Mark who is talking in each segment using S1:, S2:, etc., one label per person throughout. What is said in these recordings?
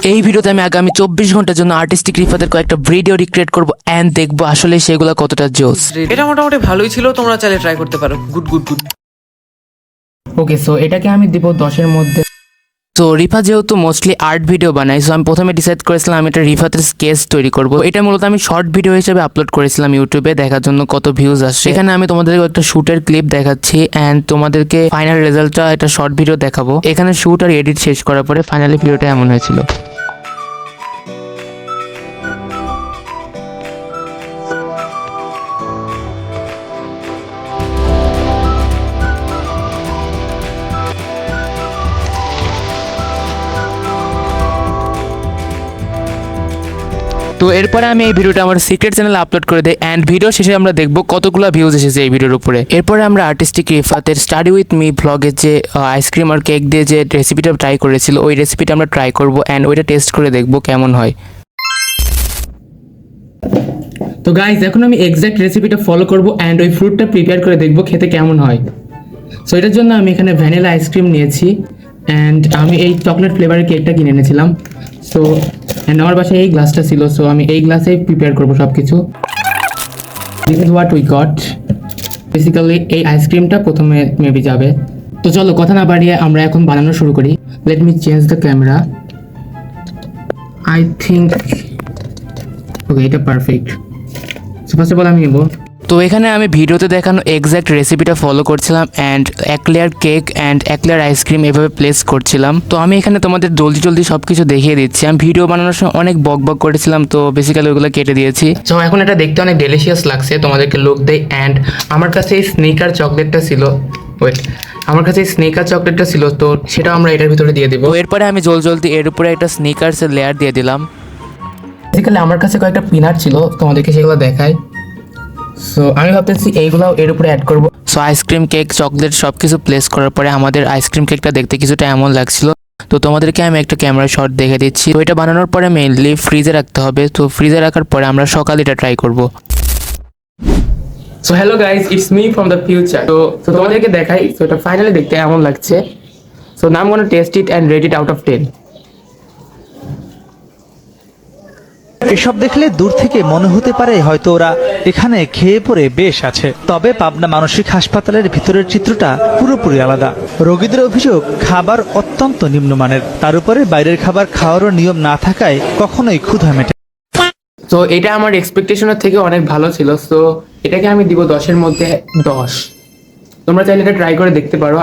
S1: এই ভিডিওতে আমি আগামী 24 ঘন্টার জন্য আর্টিস্টিক রিফাতের কয়েকটা ভিডিও রিক্রিয়েট করব এন্ড দেখবো আসলে সেগুলো কতটা জোস।
S2: এটা মোটামুটি ভালোই ছিল, তোমরা চাইলে ট্রাই করতে পারো। Good good good.
S1: Okay, so এটাকে আমি দিব 10-এর মধ্যে। তো রিফাত যেহেতু মোস্টলি আর্ট ভিডিও বানাই, সো আমি প্রথমে ডিসাইড করেছিলাম আমি একটা রিফাতের স্কেচ তৈরি করব। এটা মূলত আমি শর্ট ভিডিও হিসেবে আপলোড করেছিলাম ইউটিউবে, দেখার জন্য কত ভিউজ আসছে। এখানে আমি তোমাদেরকে একটা শুটের ক্লিপ দেখাচ্ছি এন্ড তোমাদেরকে ফাইনাল রেজাল্টটা একটা শর্ট ভিডিও দেখাবো। এখানে শুট আর এডিট শেষ করার পরে ফাইনালি ভিডিওটা এমন হয়েছিল। তো এরপরে আমি এই ভিডিওটা আমার সিক্রেট চ্যানেলে আপলোড করে দিই এন্ড ভিডিও শেষে আমরা দেখবো কতগুলো ভিউজ এসেছে এই ভিডিওর উপরে। এরপরে আমরা আর্টিস্টিক রিফাতের স্টাডি উইথ মি ভ্লগে যে আইসক্রিম আর কেক দিয়ে যে রেসিপিটা ট্রাই করেছিল, ওই রেসিপিটা আমরা ট্রাই করবো এন্ড ওইটা টেস্ট করে দেখবো কেমন হয়। তো গাইজ এখন আমি এক্সাক্ট রেসিপিটা ফলো করবো এন্ড ওই ফ্রুটটা প্রিপেয়ার করে দেখবো খেতে কেমন হয়। সো এটার জন্য আমি এখানে ভ্যানিলা আইসক্রিম নিয়েছি অ্যান্ড আমি এই চকলেট ফ্লেভারের কেকটা কিনে এনেছিলাম। সো অ্যান্ড আমার বাসায় এই গ্লাসটা ছিল, সো আমি এই গ্লাসেই প্রিপেয়ার করবো সব কিছু। This is what we got. Basically এই আইসক্রিমটা প্রথমে মেবি যাবে। তো চলো কথা না বাড়িয়ে আমরা এখন বানানো শুরু করি। Let me change the camera. I think okay, এটা perfect. So first of all আমি নেবো। তো এখানে আমি ভিডিওতে দেখানো এক্স্যাক্ট রেসিপিটা ফলো করছিলাম অ্যান্ড এক লেয়ার কেক অ্যান্ড এক লেয়ার আইসক্রিম এভাবে প্লেস করছিলাম। তো আমি এখানে তোমাদের জলদি জলদি সব কিছু দেখিয়ে দিচ্ছি। আমি ভিডিও বানানোর সময় অনেক বক করেছিলাম, তো বেসিক্যালি ওইগুলো কেটে দিয়েছি। তো এখন এটা দেখতে অনেক ডেলিশিয়াস লাগছে, তোমাদেরকে লুক দেই। অ্যান্ড আমার কাছে এই স্নিকার চকলেটটা ছিল, আমার কাছে এই স্নিকার চকলেটটা ছিল, তো সেটাও আমরা এটার ভিতরে দিয়ে দিব। এরপরে আমি জলদি এর উপরে একটা স্নিকার্সের লেয়ার দিয়ে দিলাম। বেসিক্যালি আমার কাছে কয়েকটা পিনাট ছিল, তোমাদেরকে সেগুলো দেখাই। সো আমি ভাবতেছি এইগুলো এর উপরে অ্যাড করবো। সো আইসক্রিম কেক চকলেট সব কিছু প্লেস করার পরে আমাদের আইসক্রিম কেকটা দেখতে কিছুটা এমন লাগছিল। তো তোমাদেরকে আমি একটা ক্যামেরা শট দেখে দিচ্ছি। তো এটা বানানোর পরে মেইনলি ফ্রিজে রাখতে হবে। তো ফ্রিজে রাখার পরে আমরা সকালে এটা ট্রাই করব। So hello guys, it's me from the future. তো তোমাদেরকে দেখাই। সো এটা ফাইনালি দেখতে এমন লাগছে। So now I am gonna test it and rate it out of 10।
S3: এসব দেখলে দূর থেকে মনে হতে পারে হয়তো ওরা এখানে খেয়ে পরে বেশ আছে, তবে পাবনা মানসিক হাসপাতালের ভিতরের চিত্রটা পুরোপুরি আলাদা। রোগীদের অভিযোগ খাবার অত্যন্ত নিম্নমানের, তার উপরে বাইরের খাবার খাওয়ারও নিয়ম না থাকায় কখনোই ক্ষুধা মেটে।
S1: তো এটা আমার এক্সপেকটেশনের থেকে অনেক ভালো ছিল। সো এটাকে আমি দিব 10-এর মধ্যে 10। তোমরা চাইলে এটা ট্রাই করে দেখতে পারো।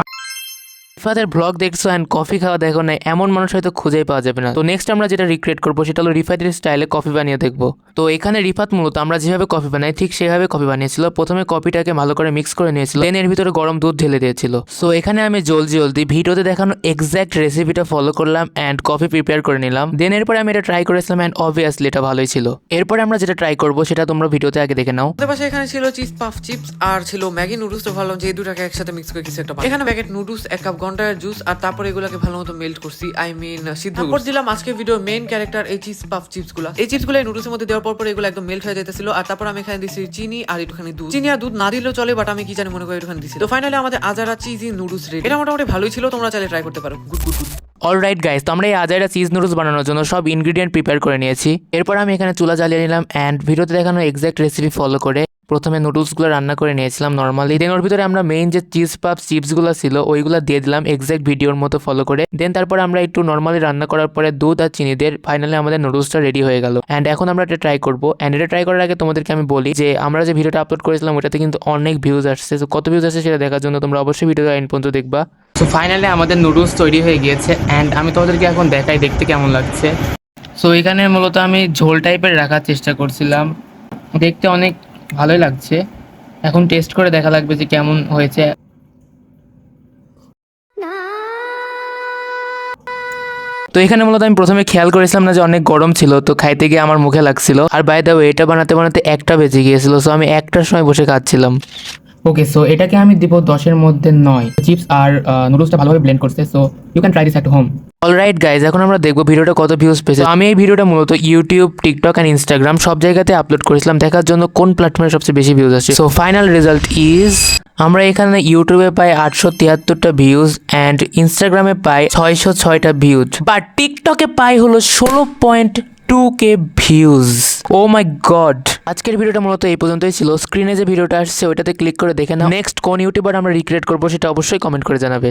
S1: রিফাতের ব্লগ দেখছো অ্যান্ড কফি খাওয়া দেখো না, এমন মানুষ হয়তো খুঁজেই পাওয়া যাবে না। তো নেক্সট আমরা যেটা রিক্রিয়েট করবো সেটা হলো রিফাতের স্টাইলে কফি বানিয়ে দেখবো। তো এখানে রিফাত মূলত আমরা যেভাবে কফি বানাই ঠিক সেভাবে কফি বানিয়েছিল। প্রথমে কফিটাকে ভালো করে মিক্স করে নিয়েছিল, দেন এর ভিতরে গরম দুধ ঢেলে দিয়েছিল। সো এখানে আমি জলদি ভিডিওতে দেখানো এক্স্যাক্ট রেসিপিটা ফলো করলাম অ্যান্ড কফি প্রিপেয়ার করে নিলাম। দেন এরপরে আমি এটা ট্রাই করেছিলাম অ্যান্ড অবভিয়াসলি এটা ভালোই ছিল। এরপরে আমরা যেটা ট্রাই করবো সেটা তোমরা ভিডিওতে আগে দেখে নাও।
S2: আমাদের পাশে এখানে ছিল চিজ পাফ চিপস আর ছিল ম্যাগি নুডলস। তো ভাবলাম যে এই দুটাকে একসাথে মিক্স করে কিছু একটা বানাই। এখানে প্যাকেট নুডলস, 1 কাপ ঘন্টার জুস আর তারপর এগুলোকে ভালো মতো মেল্ট করছি, আই মিন সিদ্ধ করে। তারপর দিলাম আজকে ভিডিওর মেইন ক্যারেক্টার এই চিজ পাফ চিপস গুলো। এই চিপস গুলো নুডলসের মধ্যে দেওয়ার পর এগুলো একদম মেল্ট হয়ে যেতেছিল। আর তারপর আমি এখানে দিছি চিনি আর একটুখানি দুধ। চিনি আর দুধ না দিলেও চলে, বাট আমি কি জানি মনে করি একটুখানি দিছি। তো ফাইনালি আমাদের আজারা চিজি নুডলস রেডি। এটা মোটামুটি ভালোই ছিল, তোমরা চাইলে ট্রাই করতে পারো। Good good good.
S1: Alright guys, তো আমরা এই আজাইরা চিজ নুডলস বানানোর জন্য সব ইনগ্রিডিয়েন্ট প্রিপেয়ার করে নিয়েছি। এরপর আমি এখানে চুলা জ্বালিয়ে নিলাম অ্যান্ড ভিডিওতে দেখানো এক্সাক্ট রেসিপি ফলো করে প্রথমে নুডলসগুলো রান্না করে নিয়েছিলাম নর্মালি। দেন ওর ভিতরে আমরা মেইন যে চিজ পাপ চিপসগুলো ছিল ওইগুলো দিয়ে দিলাম এক্সাক্ট ভিডিওর মতো ফলো করে। দেন তারপর আমরা একটু নর্মালি রান্না করার পরে দুধ আর চিনি দিয়ে ফাইনালি আমাদের নুডলসটা রেডি হয়ে গেল। অ্যান্ড এখন আমরা এটা ট্রাই করবো। অ্যান্ড এটা ট্রাই করার আগে তোমাদেরকে আমি বলি যে আমরা যে ভিডিওটা আপলোড করেছিলাম ওটাতে কিন্তু অনেক ভিউজ আসছে। তো কত ভিউজ আসছে সেটা দেখার জন্য তোমরা অবশ্যই ভিডিওটা এন্ড পর্যন্ত দেখবা। সো ফাইনালি আমাদের নুডলস তৈরি হয়ে গিয়েছে অ্যান্ড আমি তোমাদেরকে এখন দেখাই দেখতে কেমন লাগছে। সো এখানে মূলত আমি ঝোল টাইপের রাখার চেষ্টা করছিলাম, দেখতে অনেক ভালোই লাগছে। এখন টেস্ট করে দেখা লাগবে যে কেমন হয়েছে। তো এখানে মূলত আমি প্রথমে খেয়াল করেছিলাম না যে অনেক গরম ছিল, তো খাইতে গিয়ে আমার মুখে লাগছিল। আর বাই দ্য ওয়ে এটা বানাতে বানাতে 1টা বেজে গিয়েছিল। সো আমি 1টার সময় বসে খাচ্ছিলাম। ওকে, সো এটাকে আমি দিব 10-এর মধ্যে 9। চিপস আর নুডলসটা ভালোভাবে ব্লেন্ড করছে, so you can try this at home. Alright guys, এখন আমরা দেখবো ভিডিওটা কত ভিউজ পেয়েছে। আমি এই ভিডিওটা মূলত ইউটিউব, টিকটক অ্যান্ড ইনস্টাগ্রাম সব জায়গাতে আপলোড করেছিলাম দেখার জন্য কোন প্ল্যাটফর্মে সবচেয়ে বেশি ভিউজ আসছে। সো ফাইনাল রেজাল্ট ইজ আমরা এখানে ইউটিউবে পাই 873টা ভিউজ অ্যান্ড ইনস্টাগ্রামে পাই 606টা ভিউজ, বাট টিকটকে পাই হলো 16.2k ভিউজ। ও মাই গড। আজকের ভিডিওটা মূলত এই পর্যন্তই ছিল। স্ক্রিনে যে ভিডিওটা আসছে ওইটাতে ক্লিক করে দেখে নাও। নেক্সট কোন ইউটিউবার আমরা রিক্রিয়েট করবো সেটা অবশ্যই কমেন্ট করে জানাবে।